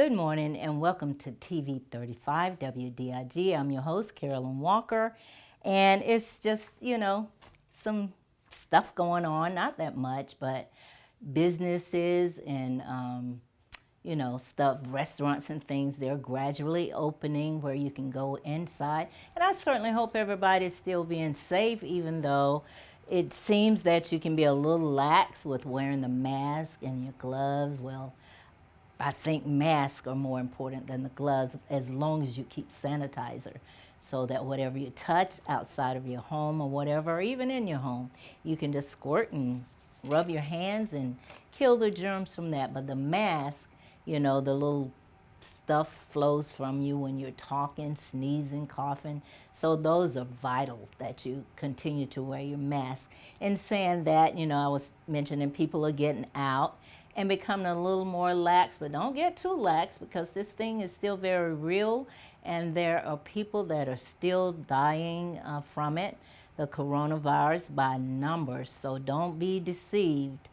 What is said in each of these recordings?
Good morning and welcome to TV 35 WDIG. I'm your host, Carolyn Walker, and it's just, some stuff going on, not that much, but businesses and, stuff, restaurants and things, they're gradually opening where you can go inside. And I certainly hope everybody's still being safe, even though it seems that you can be a little lax with wearing the mask and your gloves. Well, I think masks are more important than the gloves as long as you keep sanitizer so that whatever you touch outside of your home or whatever, or even in your home, you can just squirt and rub your hands and kill the germs from that. But the mask, the little stuff flows from you when you're talking, sneezing, coughing. So those are vital that you continue to wear your mask. And saying that, I was mentioning people are getting out and becoming a little more lax, but don't get too lax because this thing is still very real and there are people that are still dying from it, the coronavirus, by numbers. So don't be deceived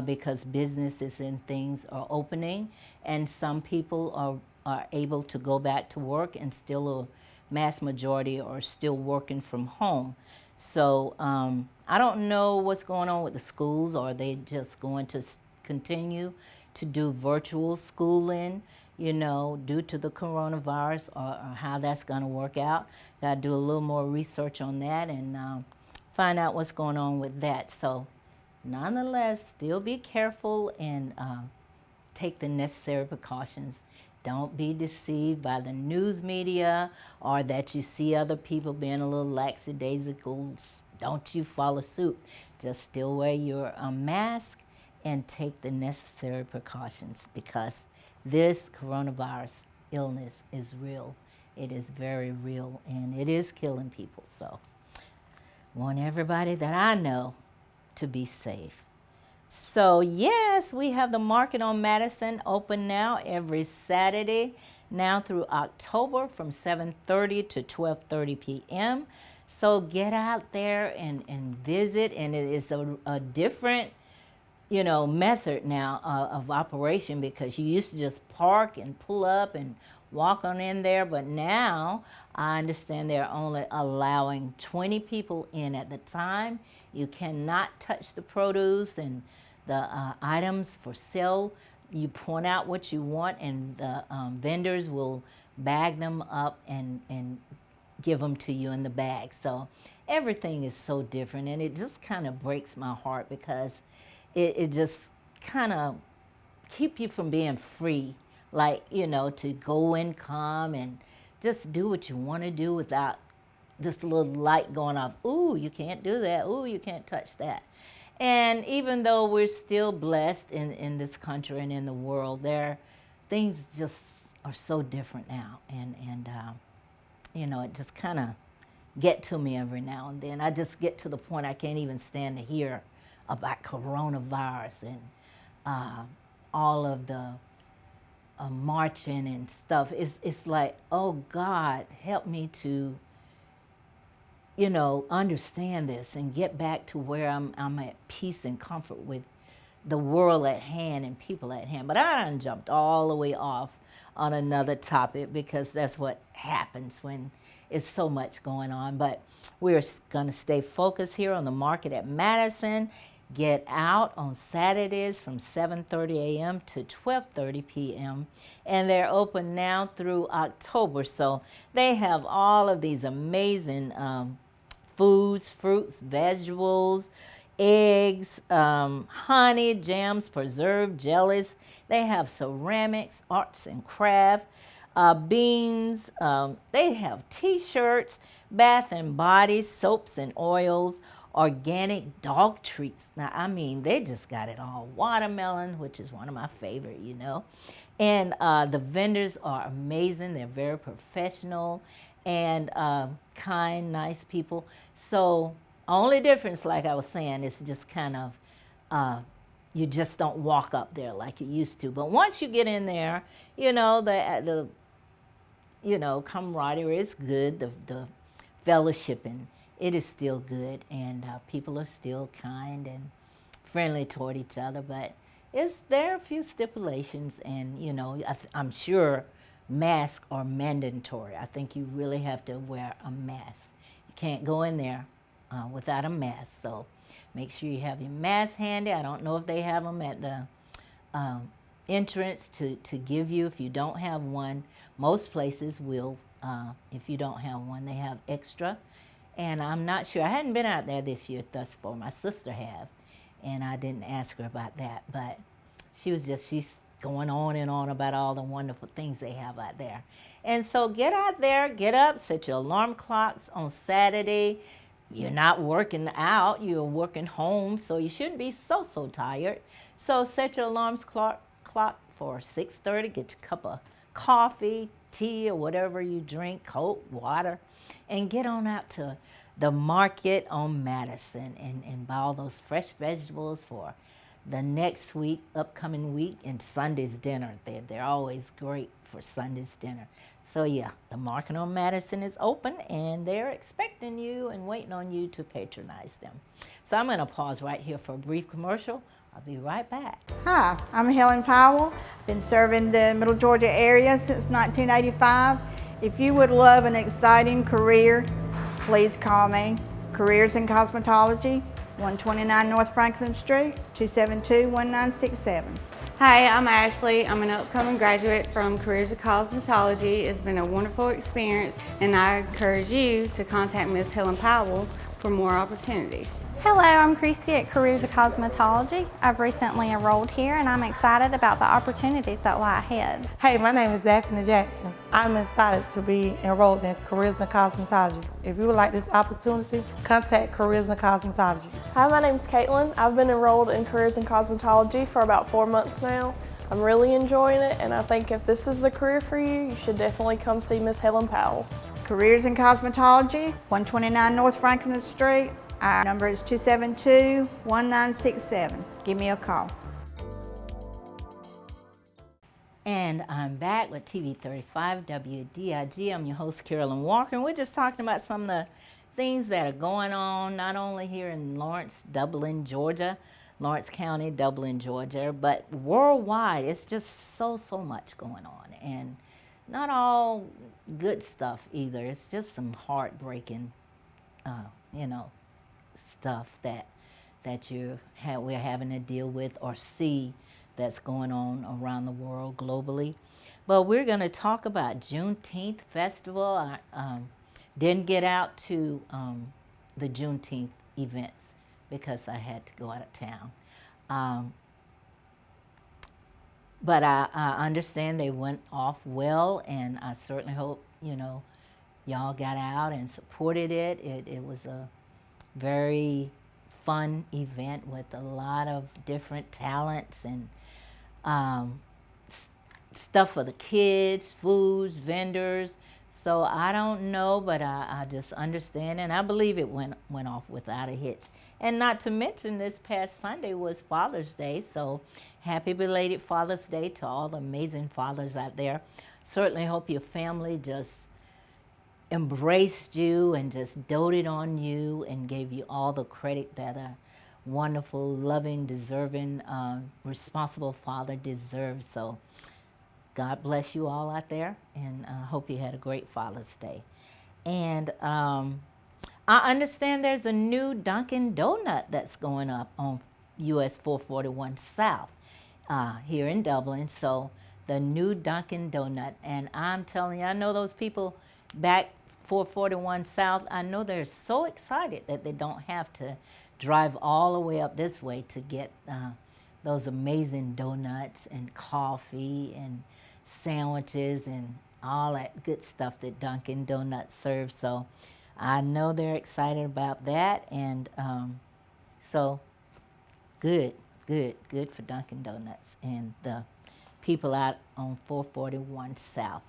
because businesses and things are opening and some people are able to go back to work and still a mass majority are still working from home. So I don't know what's going on with the schools. Or are they just going to continue to do virtual schooling, due to the coronavirus, or how that's going to work out? Got to do a little more research on that and find out what's going on with that. So nonetheless, still be careful and take the necessary precautions. Don't be deceived by the news media or that you see other people being a little lackadaisical. Don't you follow suit. Just still wear your mask and take the necessary precautions because this coronavirus illness is real. It is very real and it is killing people. So I want everybody that I know to be safe. So yes, we have the market on Madison open now every Saturday now through October from 7:30 to 12:30 p.m. So get out there and visit, and it is a different method now of operation because you used to just park and pull up and walk on in there, but now I understand they're only allowing 20 people in at the time. You cannot touch the produce and the items for sale. You point out what you want and the vendors will bag them up and give them to you in the bag. So everything is so different and it just kind of breaks my heart because it just kind of keep you from being free, like, to go and come and just do what you want to do without this little light going off. Ooh, you can't do that. Ooh, you can't touch that. And even though we're still blessed in this country and in the world, things just are so different now. And it just kind of get to me every now and then. I just get to the point I can't even stand to hear about coronavirus and all of the marching and stuff. It's like, oh God, help me to, understand this and get back to where I'm at peace and comfort with the world at hand and people at hand. But I done jumped all the way off on another topic because that's what happens when it's so much going on. But we're going to stay focused here on the market at Madison. Get out on Saturdays from 7:30 a.m. to 12:30 p.m. and they're open now through October. So they have all of these amazing foods, fruits, vegetables, eggs, honey, jams, preserved jellies. They have ceramics, arts and craft, beans. They have T-shirts, bath and body, soaps and oils, organic dog treats. Now, I mean, they just got it all. Watermelon, which is one of my favorite, And the vendors are amazing. They're very professional and kind, nice people. So only difference, like I was saying, is just kind of you just don't walk up there like you used to. But once you get in there, the camaraderie is good. The fellowshipping, it is still good, and people are still kind and friendly toward each other. But there are a few stipulations, and I'm sure masks are mandatory. I think you really have to wear a mask. You can't go in there without a mask. So make sure you have your mask handy. I don't know if they have them at the entrance to give you if you don't have one. Most places will, if you don't have one, they have extra. And I'm not sure. I hadn't been out there this year thus far. My sister have, and I didn't ask her about that. But she's going on and on about all the wonderful things they have out there. And so get out there, get up, set your alarm clocks on Saturday. You're not working out, you're working home, so you shouldn't be so tired. So set your alarms clock for 6:30, get your cup of coffee, tea, or whatever you drink, Coke, water, and get on out to the market on Madison and buy all those fresh vegetables for the next week, upcoming week, and Sunday's dinner. They're always great for Sunday's dinner. So yeah, the market on Madison is open, and they're expecting you and waiting on you to patronize them. So I'm going to pause right here for a brief commercial. I'll be right back. Hi, I'm Helen Powell. Been serving the Middle Georgia area since 1985. If you would love an exciting career, please call me. Careers in Cosmetology, 129 North Franklin Street, 272-1967. Hi, I'm Ashley. I'm an upcoming graduate from Careers of Cosmetology. It's been a wonderful experience, and I encourage you to contact Ms. Helen Powell for more opportunities. Hello, I'm Christy at Careers of Cosmetology. I've recently enrolled here and I'm excited about the opportunities that lie ahead. Hey, my name is Daphne Jackson. I'm excited to be enrolled in Careers in Cosmetology. If you would like this opportunity, contact Careers in Cosmetology. Hi, my name is Caitlin. I've been enrolled in Careers in Cosmetology for about 4 months now. I'm really enjoying it, and I think if this is the career for you, you should definitely come see Miss Helen Powell. Careers in Cosmetology, 129 North Franklin Street. Our number is 272-1967. Give me a call. And I'm back with TV 35 WDIG. I'm your host, Carolyn Walker, and we're just talking about some of the things that are going on, not only here in Lawrence, Dublin, Georgia, Lawrence County, Dublin, Georgia, but worldwide. It's just so much going on, and not all good stuff either. It's just some heartbreaking, stuff that we're having to deal with or see that's going on around the world globally. But we're going to talk about Juneteenth festival. I didn't get out to the Juneteenth events because I had to go out of town. But I understand they went off well, and I certainly hope, y'all got out and supported it. It was a very fun event with a lot of different talents and stuff for the kids, foods, vendors. So I don't know, but I just understand, and I believe it went off without a hitch. And not to mention, this past Sunday was Father's Day, so happy belated Father's Day to all the amazing fathers out there. Certainly hope your family just embraced you and just doted on you and gave you all the credit that a wonderful, loving, deserving, responsible father deserves. So God bless you all out there, and I hope you had a great Father's Day. And I understand there's a new Dunkin' Donut that's going up on US 441 South here in Dublin. So the new Dunkin' Donut, and I'm telling you, I know those people back 441 South, I know they're so excited that they don't have to drive all the way up this way to get those amazing donuts and coffee and sandwiches and all that good stuff that Dunkin' Donuts serves. So I know they're excited about that, and so good for Dunkin' Donuts and the people out on 441 South.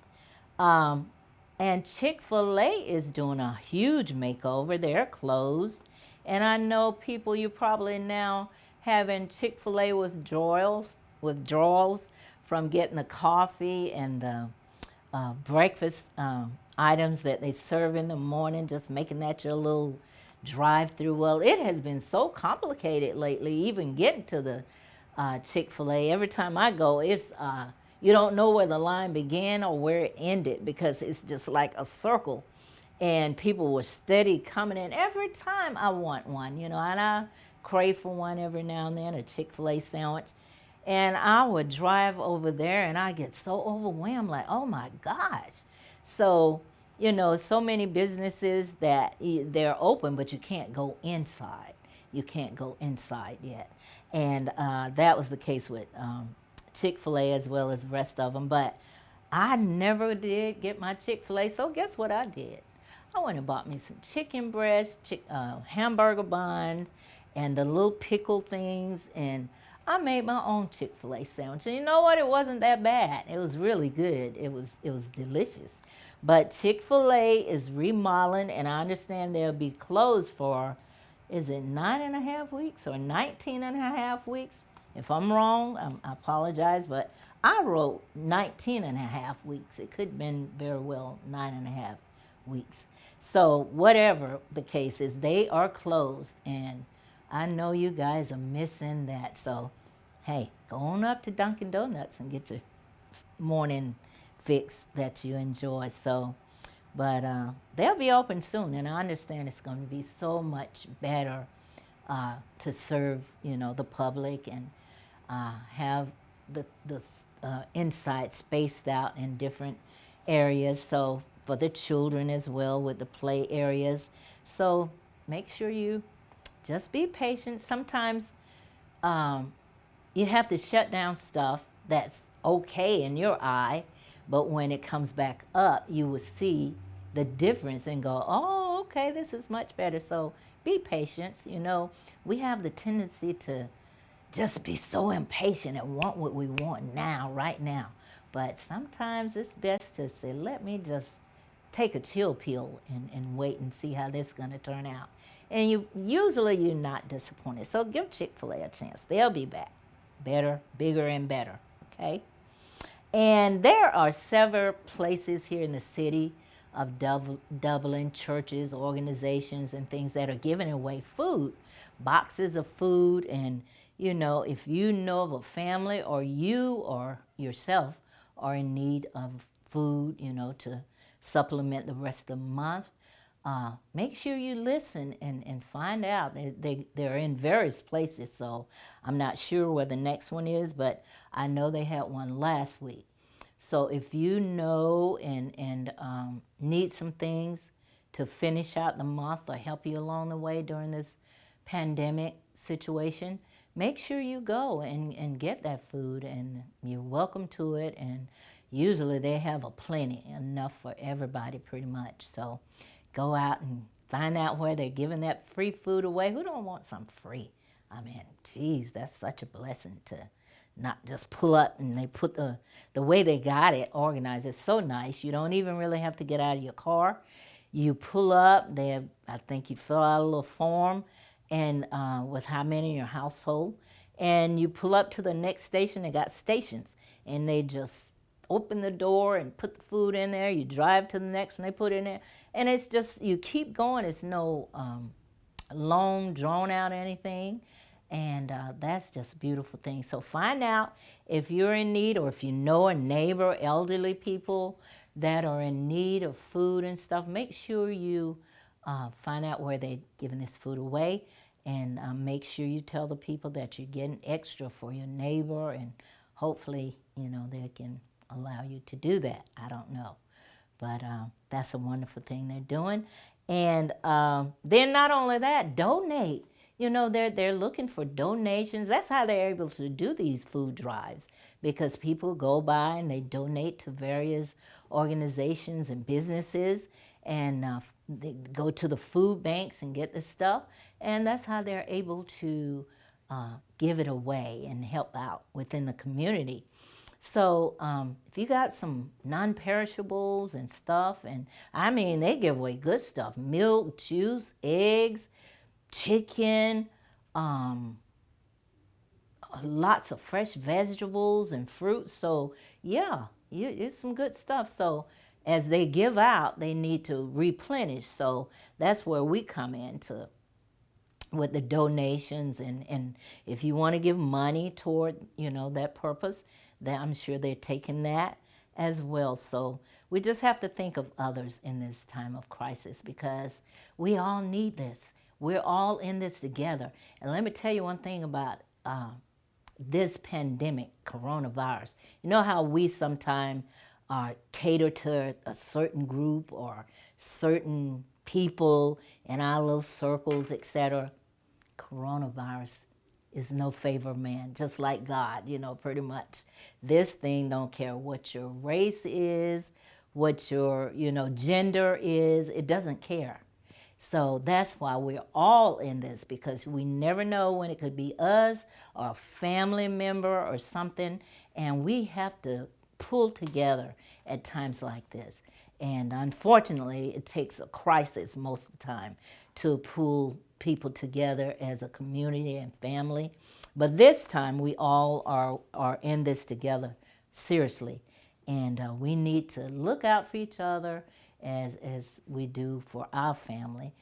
And Chick-fil-A is doing a huge makeover. They're closed. And I know people, you're probably now having Chick-fil-A withdrawals from getting the coffee and the breakfast items that they serve in the morning, just making that your little drive-through. Well, it has been so complicated lately, even getting to the Chick-fil-A. Every time I go, it's you don't know where the line began or where it ended because it's just like a circle. And people were steady coming in every time I want one, and I crave for one every now and then, a Chick-fil-A sandwich. And I would drive over there and I get so overwhelmed, like, oh my gosh. So, so many businesses that they're open, but you can't go inside. You can't go inside yet. And that was the case with Chick-fil-A as well as the rest of them. But I never did get my Chick-fil-A, so guess what I did? I went and bought me some chicken breasts, hamburger buns, and the little pickle things, and I made my own Chick-fil-A sandwich. And you know what? It wasn't that bad. It was really good. It was delicious. But Chick-fil-A is remodeling, and I understand they'll be closed for, is it 9.5 weeks or 19.5 weeks? If I'm wrong, I apologize, but I wrote 19.5 weeks. It could have been very well 9.5 weeks. So whatever the case is, they are closed, and I know you guys are missing that. So, hey, go on up to Dunkin' Donuts and get your morning fix that you enjoy. So, but they'll be open soon, and I understand it's going to be so much better to serve, the public and have the inside spaced out in different areas. So for the children as well with the play areas. So make sure you just be patient. Sometimes you have to shut down stuff that's okay in your eye, but when it comes back up, you will see the difference and go, oh, okay, this is much better. So be patient. We have the tendency to just be so impatient and want what we want now, right now. But sometimes it's best to say, let me just take a chill pill and wait and see how this is going to turn out. And usually you're not disappointed. So give Chick-fil-A a chance. They'll be back. Better, bigger, and better. Okay? And there are several places here in the city of Dublin, churches, organizations, and things that are giving away food, boxes of food. And, if you know of a family or you or yourself are in need of food, to supplement the rest of the month, make sure you listen and find out. They're in various places, so I'm not sure where the next one is, but I know they had one last week. So if you know and need some things to finish out the month or help you along the way during this pandemic situation, make sure you go and get that food, and you're welcome to it. And usually they have a plenty, enough for everybody pretty much. So go out and find out where they're giving that free food away. Who don't want some free? I mean, geez, that's such a blessing to not just pull up and they put the way they got it organized. It's so nice. You don't even really have to get out of your car. You pull up, I think you fill out a little form and with how many in your household, and you pull up to the next station. They got stations, and they just open the door and put the food in there. You drive to the next one, they put it in there. And it's just, you keep going. It's no long, drawn out anything. And that's just a beautiful thing. So find out if you're in need, or if you know a neighbor, elderly people that are in need of food and stuff. Make sure you find out where they're giving this food away, and make sure you tell the people that you're getting extra for your neighbor, and hopefully, they can allow you to do that. I don't know. But that's a wonderful thing they're doing. And then not only that, donate. They're looking for donations. That's how they're able to do these food drives, because people go by and they donate to various organizations and businesses, and they go to the food banks and get the stuff. And that's how they're able to give it away and help out within the community. So if you got some non-perishables and stuff, and I mean, they give away good stuff: milk, juice, eggs, chicken, lots of fresh vegetables and fruits. So yeah, it's some good stuff. So as they give out, they need to replenish. So that's where we come in to with the donations, and if you want to give money toward, that purpose, that I'm sure they're taking that as well. So we just have to think of others in this time of crisis, because we all need this. We're all in this together. And let me tell you one thing about this pandemic, coronavirus. You know how we sometimes cater to a certain group or certain people in our little circles, etc. Coronavirus is no favor of man, just like God, pretty much. This thing don't care what your race is, what your, gender is. It doesn't care. So that's why we're all in this, because we never know when it could be us or a family member or something, and we have to pull together at times like this. And unfortunately, it takes a crisis most of the time to pull people together as a community and family. But this time, we all are in this together, seriously. And we need to look out for each other as we do for our family.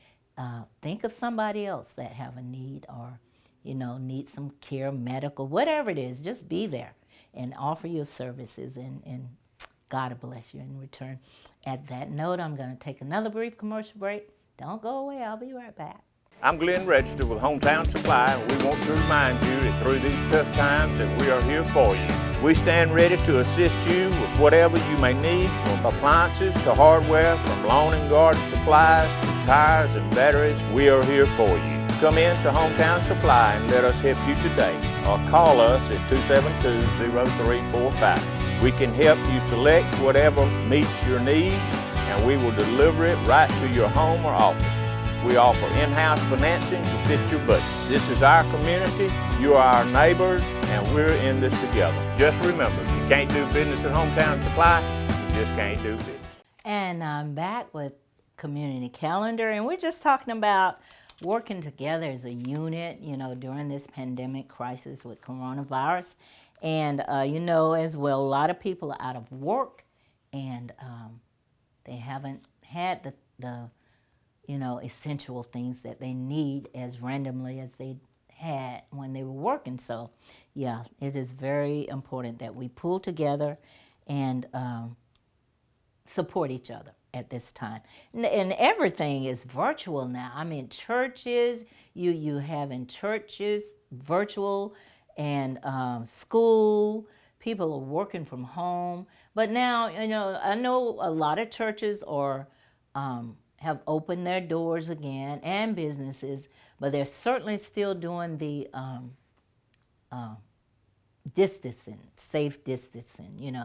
Think of somebody else that have a need, or, need some care, medical, whatever it is. Just be there and offer your services, and God will bless you in return. At that note, I'm going to take another brief commercial break. Don't go away. I'll be right back. I'm Glenn Register with Hometown Supply, and we want to remind you that through these tough times that we are here for you. We stand ready to assist you with whatever you may need, from appliances to hardware, from lawn and garden supplies to tires and batteries. We are here for you. Come in to Hometown Supply and let us help you today, or call us at 272-0345. We can help you select whatever meets your needs, and we will deliver it right to your home or office. We offer in-house financing to fit your budget. This is our community, you are our neighbors, and we're in this together. Just remember, you can't do business at Hometown Supply, you just can't do business. And I'm back with Community Calendar, and we're just talking about working together as a unit, during this pandemic crisis with coronavirus. And, as well, a lot of people are out of work, and they haven't had the essential things that they need as randomly as they had when they were working. So, yeah, it is very important that we pull together and support each other at this time. And everything is virtual now. I mean, churches, you have in churches, virtual, and school, people are working from home. But now, I know a lot of churches are have opened their doors again, and businesses, but they're certainly still doing the distancing, safe distancing,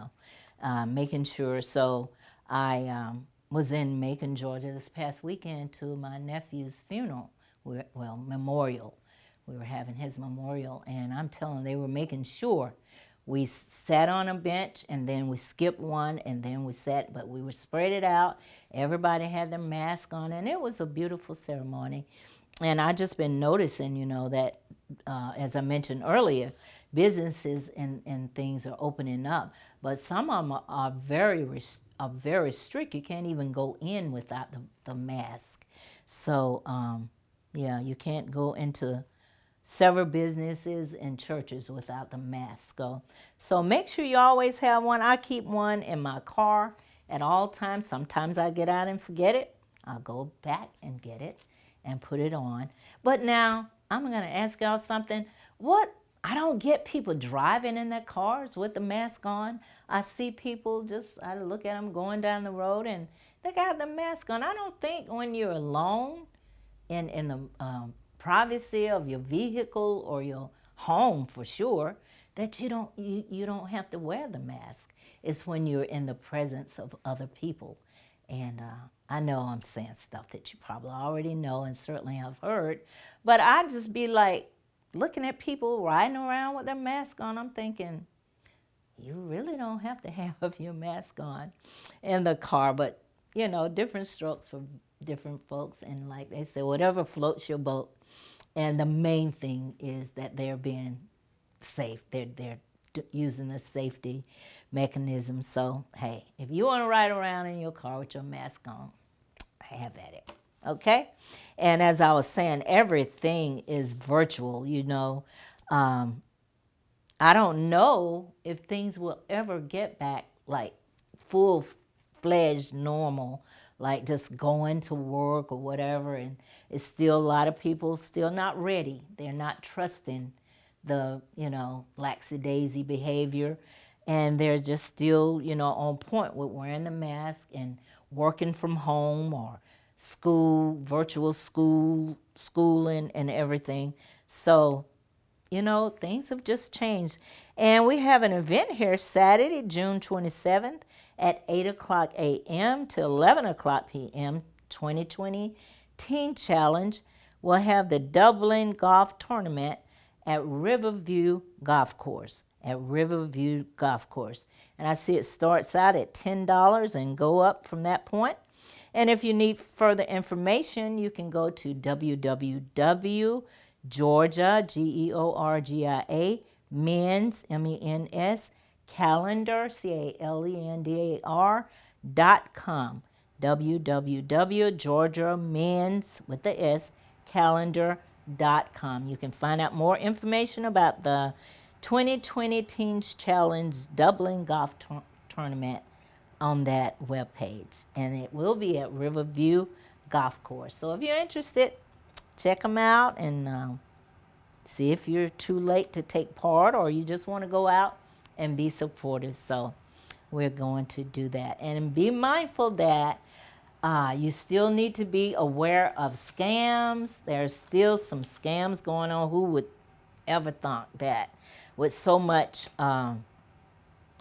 making sure. So I was in Macon, Georgia this past weekend to my nephew's funeral, memorial. We were having his memorial, and I'm telling you, they were making sure we sat on a bench, and then we skipped one, and then we sat, but we were spread it out. Everybody had their mask on, and it was a beautiful ceremony. And I just been noticing, that as I mentioned earlier, businesses and things are opening up, but some of them are very strict. You can't even go in without the mask. So, you can't go into several businesses and churches without the mask. So make sure you always have one. I keep one in my car at all times. Sometimes I get out and forget it. I'll go back and get it and put it on. But now I'm going to ask y'all something. I don't get people driving in their cars with the mask on. I see people I look at them going down the road and they got the mask on. I don't think when you're alone in the privacy of your vehicle or your home, for sure, that you don't have to wear the mask. It's when you're in the presence of other people. And I know I'm saying stuff that you probably already know and certainly have heard, but I just be like looking at people riding around with their mask on. I'm thinking, you really don't have to have your mask on in the car, but different strokes for different folks. And like they say, whatever floats your boat. And the main thing is that they're being safe. They're using the safety mechanism. So, hey, if you want to ride around in your car with your mask on, have at it. okay? And as I was saying, everything is virtual, you know. I don't know if things will ever get back like full-fledged normal, like just going to work or whatever. And it's still a lot of people still not ready. They're not trusting the, you know, lackadaisy behavior. And they're just still, you know, on point with wearing the mask and working from home or school, virtual schooling and everything. So, you know, things have just changed. And we have an event here Saturday, June 27th at 8 o'clock a.m. to 11 o'clock p.m., 2020 Teen Challenge. We'll have the Dublin Golf Tournament at Riverview Golf Course, And I see it starts out at $10 and go up from that point. And if you need further information, you can go to www.Georgia, Georgia, men's, MENS, calendar, calendar.com. www.georgiamens, with the S, calendar.com. You can find out more information about the 2020 Teens Challenge Dublin Golf Tournament on that webpage. And it will be at Riverview Golf Course. So if you're interested, check them out and see if you're too late to take part or you just want to go out and be supportive. So we're going to do that. And be mindful that you still need to be aware of scams. There's still some scams going on. Who would ever thought that with so much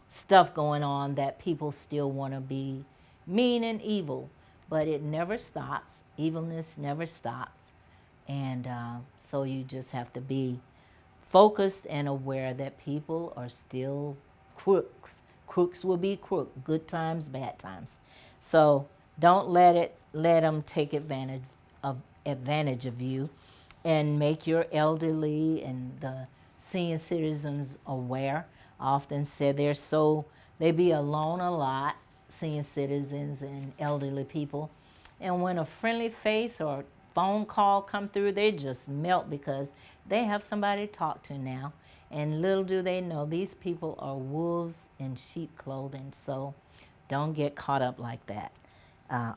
stuff going on that people still want to be mean and evil, but it never stops. Evilness never stops. And so you just have to be focused and aware that people are still crooks. Crooks will be crook, good times, bad times. So don't let them take advantage of you, and make your elderly and the senior citizens aware. I often say they be alone a lot, senior citizens and elderly people. And when a friendly face or phone call come through, they just melt because they have somebody to talk to now. And little do they know, these people are wolves in sheep clothing. So don't get caught up like that.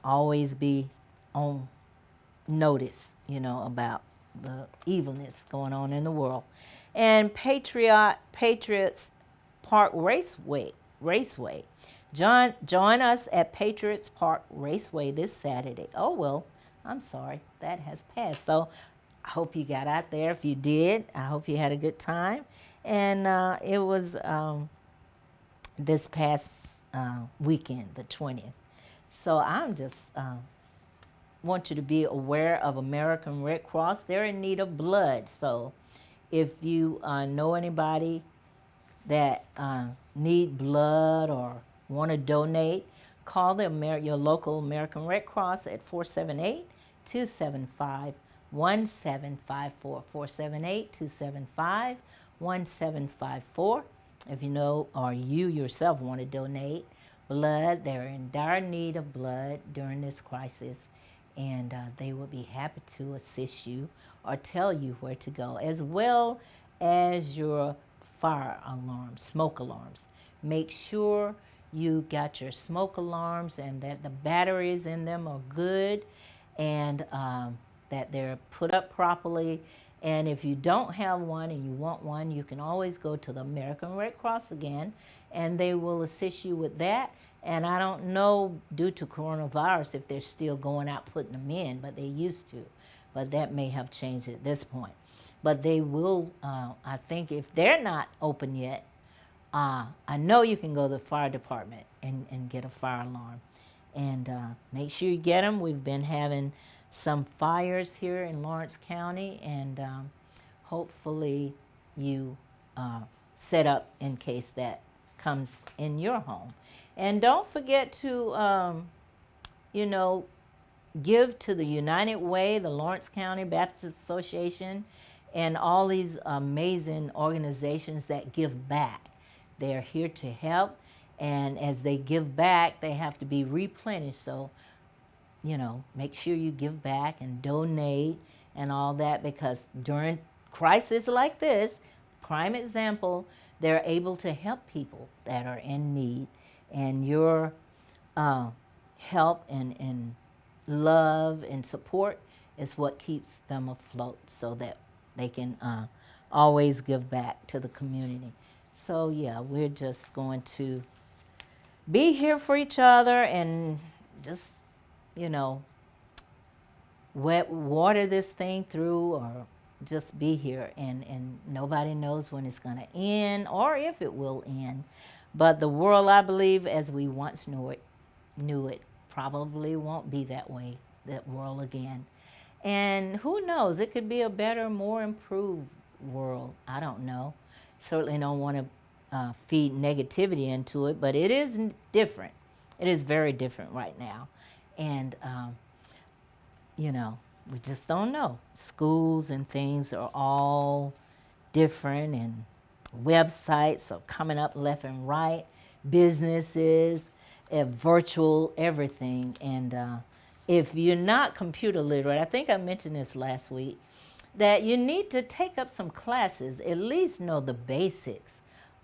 Always be on notice, you know, about the evilness going on in the world. And Patriots Park Raceway. Join us at Patriots Park Raceway this Saturday. Oh, well, I'm sorry, that has passed. So I hope you got out there. If you did, I hope you had a good time. And it was this past weekend, the 20th. So I'm just want you to be aware of American Red Cross. They're in need of blood. So if you know anybody that need blood or want to donate, call your local American Red Cross at 478-275-1754, 478-275-1754. If you know or you yourself want to donate blood, they're in dire need of blood during this crisis, and they will be happy to assist you or tell you where to go, as well as your fire alarms, smoke alarms. Make sure you got your smoke alarms and that the batteries in them are good, and that they're put up properly. And if you don't have one and you want one, you can always go to the American Red Cross again, and they will assist you with that. And I don't know, due to coronavirus, if they're still going out putting them in, but they used to. But that may have changed at this point. But they will, I think if they're not open yet, I know you can go to the fire department and get a fire alarm. And make sure you get them. We've been having some fires here in Lawrence County, and hopefully you set up in case that comes in your home. And don't forget to, give to the United Way, the Lawrence County Baptist Association, and all these amazing organizations that give back. They're here to help, and as they give back, they have to be replenished. So make sure you give back and donate and all that, because during crisis like this, prime example, they're able to help people that are in need. And your help and love and support is what keeps them afloat, so that they can always give back to the community. So yeah, we're just going to be here for each other and just, water this thing through, or just be here. And nobody knows when it's going to end or if it will end. But the world, I believe, as we once knew it, probably won't be that way, that world again. And who knows, it could be a better, more improved world. I don't know. Certainly don't want to feed negativity into it, but it is different. It is very different right now. And, we just don't know. Schools and things are all different, and websites are coming up left and right, businesses, virtual everything. And if you're not computer literate, I think I mentioned this last week, that you need to take up some classes, at least know the basics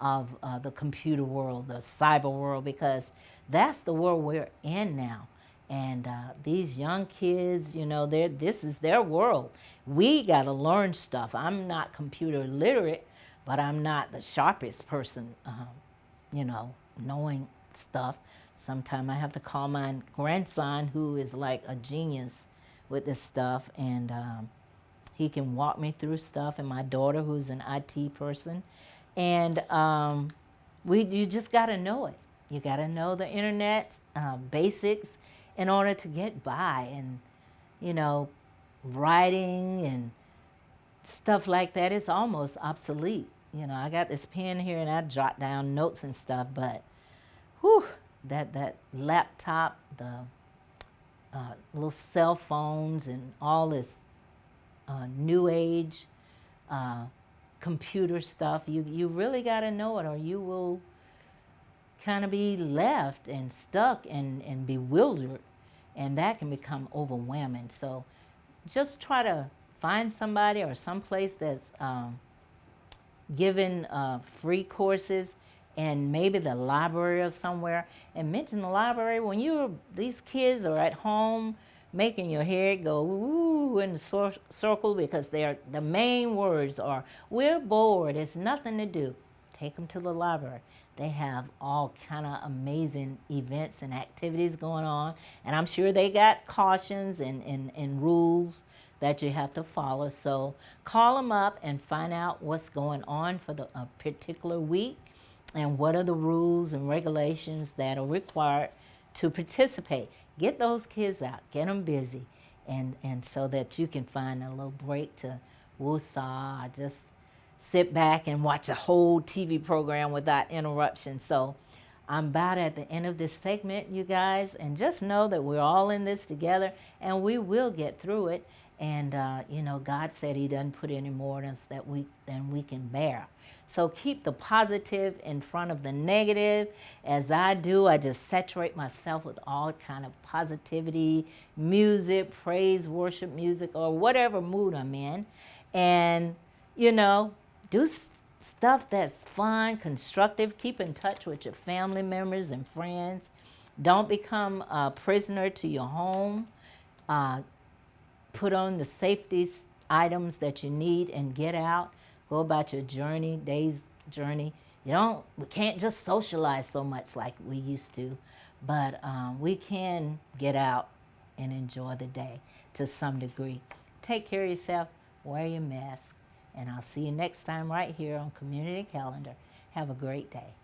of the computer world, the cyber world, because that's the world we're in now. And these young kids, this is their world. We got to learn stuff. I'm not computer literate, but I'm not the sharpest person, knowing stuff. Sometimes I have to call my grandson, who is like a genius with this stuff, and he can walk me through stuff, and my daughter, who's an IT person. And you just got to know it. You got to know the internet basics in order to get by. And, writing and stuff like that is almost obsolete. I got this pen here and I jot down notes and stuff, but that laptop, the little cell phones and all this new age computer stuff, you really got to know it, or you will kind of be left and stuck and bewildered, and that can become overwhelming. So just try to find somebody or someplace that's giving free courses, and maybe the library or somewhere. And mention the library when these kids are at home making your head go ooh in the circle, because the main words are, we're bored, there's nothing to do. Take them to the library. They have all kind of amazing events and activities going on. And I'm sure they got cautions and rules that you have to follow. So call them up and find out what's going on for the particular week, and what are the rules and regulations that are required to participate. Get those kids out, get them busy, and so that you can find a little break to woosah, just sit back and watch a whole TV program without interruption. So I'm about at the end of this segment, you guys, and just know that we're all in this together, and we will get through it. And God said He doesn't put any more on us than we can bear. So keep the positive in front of the negative. As I do, I just saturate myself with all kind of positivity, music, praise, worship music, or whatever mood I'm in. And, do stuff that's fun, constructive. Keep in touch with your family members and friends. Don't become a prisoner to your home. Put on the safety items that you need and get out. Go about your day's journey. We can't just socialize so much like we used to, but we can get out and enjoy the day to some degree. Take care of yourself, wear your mask, and I'll see you next time right here on Community Calendar. Have a great day.